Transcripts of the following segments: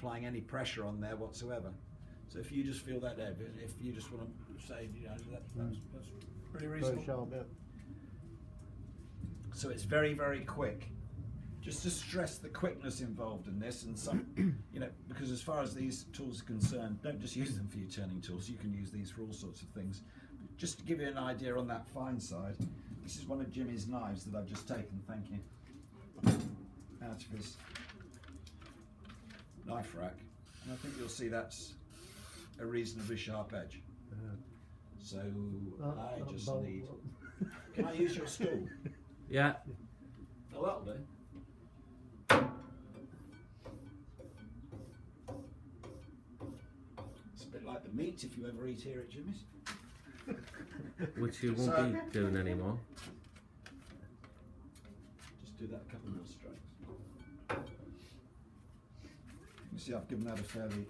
applying any pressure on there whatsoever. So if you just feel that there, if you just want to say, you know, that's pretty reasonable. Very sharp, yeah. So it's very, very quick. Just to stress the quickness involved in this, and some, you know, because as far as these tools are concerned, don't just use them for your turning tools. You can use these for all sorts of things. Just to give you an idea on that fine side, this is one of Jimmy's knives that I've just taken, thank you, out of his knife rack, and I think you'll see that's a reasonably sharp edge. So I just need. Can I use your stool? Yeah. Oh, that'll do. It's a bit like the meat if you ever eat here at Jimmy's. Which you won't be doing anymore. Just do that a couple more strokes. You see, I've given that a fairly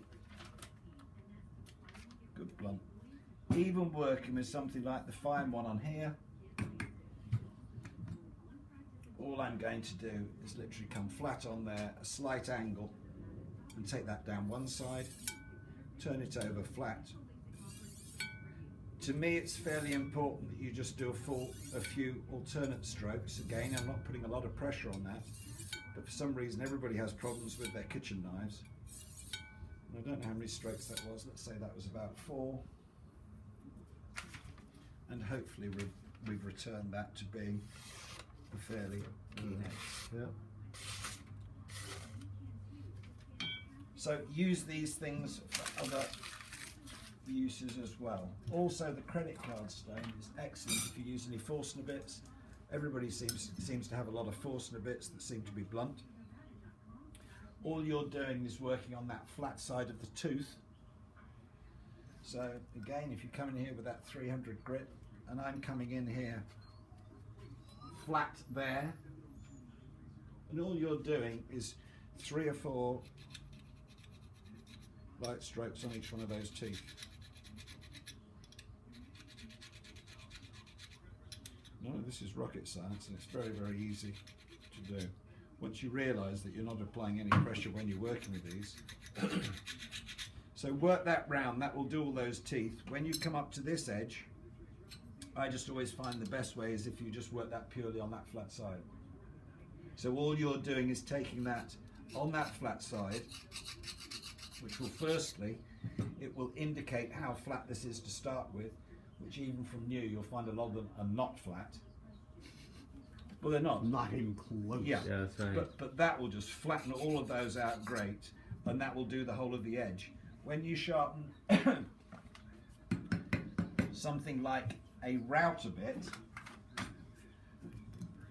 good blunt. Even working with something like the fine one on here, all I'm going to do is literally come flat on there, a slight angle, and take that down one side, turn it over flat. To me, it's fairly important that you just do a few alternate strokes. Again, I'm not putting a lot of pressure on that, but for some reason everybody has problems with their kitchen knives. And I don't know how many strokes that was. Let's say that was about 4. And hopefully we've returned that to being a fairly keen edge. Yeah. So use these things for other uses as well. Also, the credit card stone is excellent if you use any Forstner bits. Everybody seems to have a lot of Forstner bits that seem to be blunt. All you're doing is working on that flat side of the tooth. So again, if you come in here with that 300 grit, and I'm coming in here flat there, and all you're doing is 3 or 4 light strokes on each one of those teeth. No, this is rocket science, and it's very, very easy to do once you realise that you're not applying any pressure when you're working with these. So work that round, that will do all those teeth. When you come up to this edge, I just always find the best way is if you just work that purely on that flat side. So all you're doing is taking that on that flat side, which will firstly, it will indicate how flat this is to start with, which even from new you'll find a lot of them are not flat. Well, they're not. Not even close. Yeah, Yeah, that's right. but that will just flatten all of those out great, and that will do the whole of the edge. When you sharpen something like a router bit,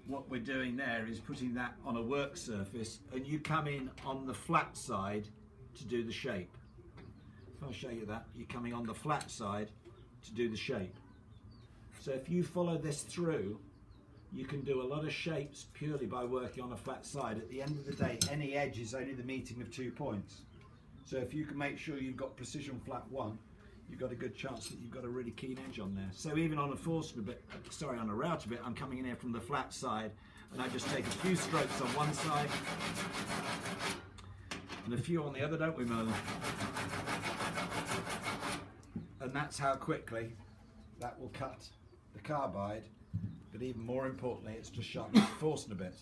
what we're doing there is putting that on a work surface, and you come in on the flat side to do the shape. If I show you that, you're coming on the flat side to do the shape. So if you follow this through, you can do a lot of shapes purely by working on a flat side. At the end of the day, any edge is only the meeting of 2 points. So if you can make sure you've got precision flat 1, you've got a good chance that you've got a really keen edge on there. So even on a Forstner bit, sorry, on a router bit, I'm coming in here from the flat side, and I just take a few strokes on one side and a few on the other, don't we, Merlin? And that's how quickly that will cut the carbide, but even more importantly, it's just sharpening the Forstner bit.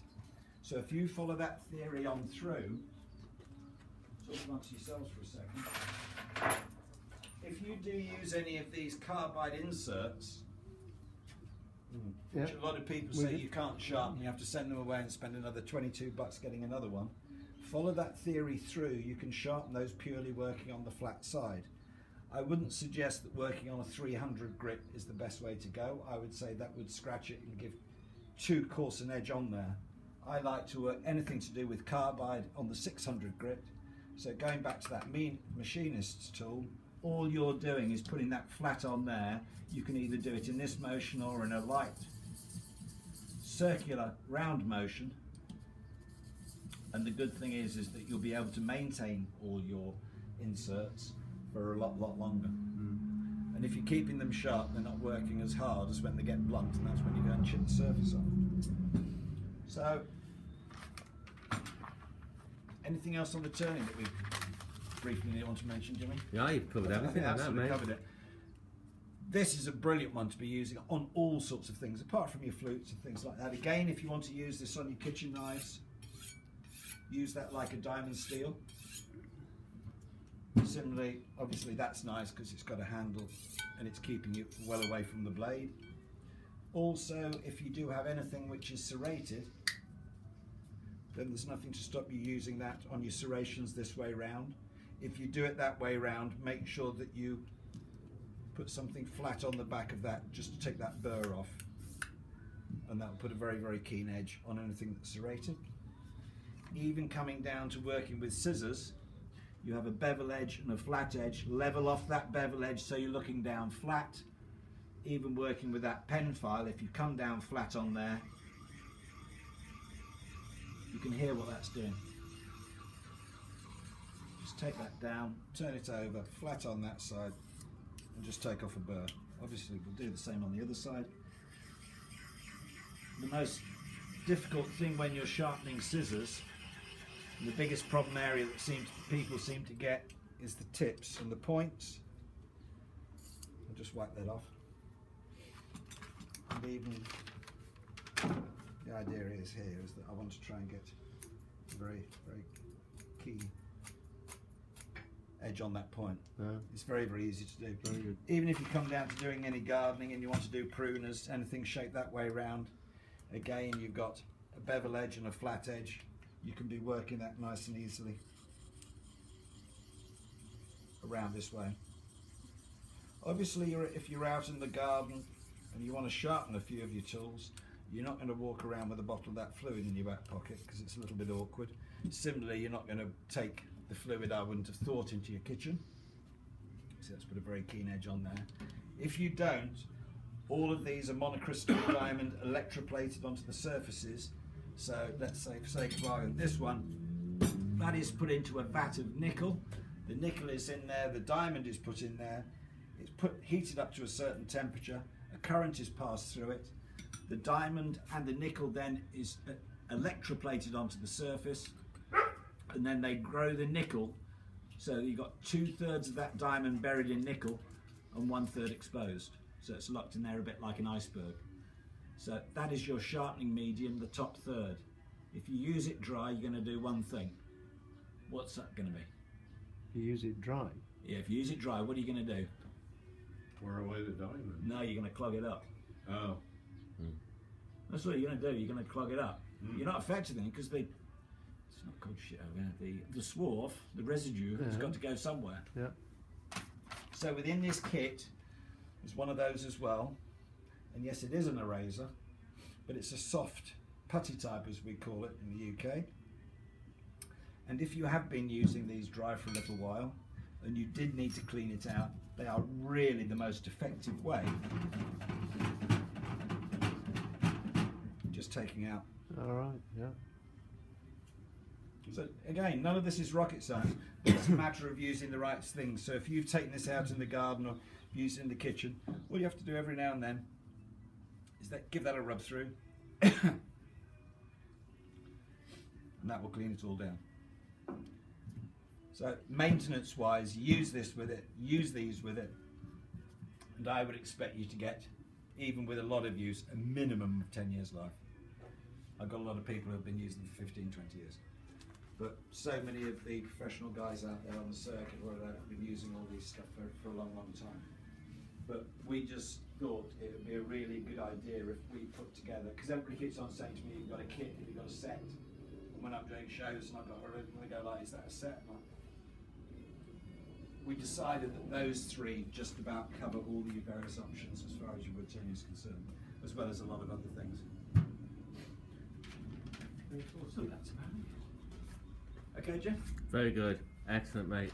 So if you follow that theory on through, talk amongst yourselves for a second. If you do use any of these carbide inserts, which a lot of people say you can't sharpen, you have to send them away and spend another 22 bucks getting another one, follow that theory through, you can sharpen those purely working on the flat side. I wouldn't suggest that working on a 300 grit is the best way to go. I would say that would scratch it and give too coarse an edge on there. I like to work anything to do with carbide on the 600 grit. So going back to that machinist's tool, all you're doing is putting that flat on there. You can either do it in this motion or in a light circular round motion. And the good thing is that you'll be able to maintain all your inserts for a lot longer. And if you're keeping them sharp, they're not working as hard as when they get blunt, and that's when you go and chip the surface off. So, anything else on the turning that we've briefly you want to mention, Jimmy? Yeah, you've covered everything on that, mate. Covered it. This is a brilliant one to be using on all sorts of things, apart from your flutes and things like that. Again, if you want to use this on your kitchen knives, use that like a diamond steel. Similarly, obviously that's nice because it's got a handle and it's keeping it well away from the blade. Also, if you do have anything which is serrated, then there's nothing to stop you using that on your serrations this way round. If you do it that way round, make sure that you put something flat on the back of that just to take that burr off, and that'll put a very, very keen edge on anything that's serrated. Even coming down to working with scissors, you have a bevel edge and a flat edge. Level off that bevel edge so you're looking down flat. Even working with that pen file, if you come down flat on there, you can hear what that's doing. Just take that down, turn it over, flat on that side, and just take off a burr. Obviously we'll do the same on the other side. The most difficult thing when you're sharpening scissors, the biggest problem area that people seem to get, is the tips and the points. I'll just wipe that off. And even the idea is that I want to try and get a very, very keen edge on that point. Yeah. It's very, very easy to do. Very good. Even if you come down to doing any gardening and you want to do pruners, anything shaped that way round, again you've got a bevel edge and a flat edge. You can be working that nice and easily around this way. Obviously, if you're out in the garden and you want to sharpen a few of your tools, you're not going to walk around with a bottle of that fluid in your back pocket because it's a little bit awkward. Similarly, you're not going to take the fluid, I wouldn't have thought, into your kitchen. So let's put a very keen edge on there. If you don't, all of these are monocrystal diamond electroplated onto the surfaces. So let's say, for sake of argument, this one, that is put into a vat of nickel. The nickel is in there, the diamond is put in there. It's heated up to a certain temperature. A current is passed through it. The diamond and the nickel then is electroplated onto the surface, and then they grow the nickel. So you've got 2/3 of that diamond buried in nickel and 1/3 exposed. So it's locked in there a bit like an iceberg. So that is your sharpening medium, the top third. If you use it dry, you're going to do one thing. What's that going to be? You use it dry. Yeah, if you use it dry, what are you going to do? Wear away the diamond. No, you're going to clog it up. Oh. That's what you're going to do. You're going to clog it up. You're not affecting it because it's not called shit over there. The swarf, the residue, has got to go somewhere. Yeah. So within this kit is one of those as well. And yes, it is an eraser, but it's a soft putty type, as we call it in the UK. And if you have been using these dry for a little while and you did need to clean it out, they are really the most effective way. Just taking out. All right. Yeah. So again, none of this is rocket science, but it's a matter of using the right things. So if you've taken this out in the garden or used it in the kitchen, all you have to do every now and then is give that a rub through, and that will clean it all down. So maintenance wise, use this with it, use these with it, and I would expect you to get, even with a lot of use, a minimum of 10 years life. I've got a lot of people who have been using them for 15, 20 years. But so many of the professional guys out there on the circuit have been using all these stuff for a long, long time. But we just thought it would be a really good idea if we put together, because everybody keeps on saying to me, you've got a kit, you've got a set. And when I'm doing shows and I've got a rhythm, they go like, is that a set? We decided that those three just about cover all the various options as far as your woodturning is concerned, as well as a lot of other things. So that's about it. Okay, Jeff? Very good. Excellent, mate.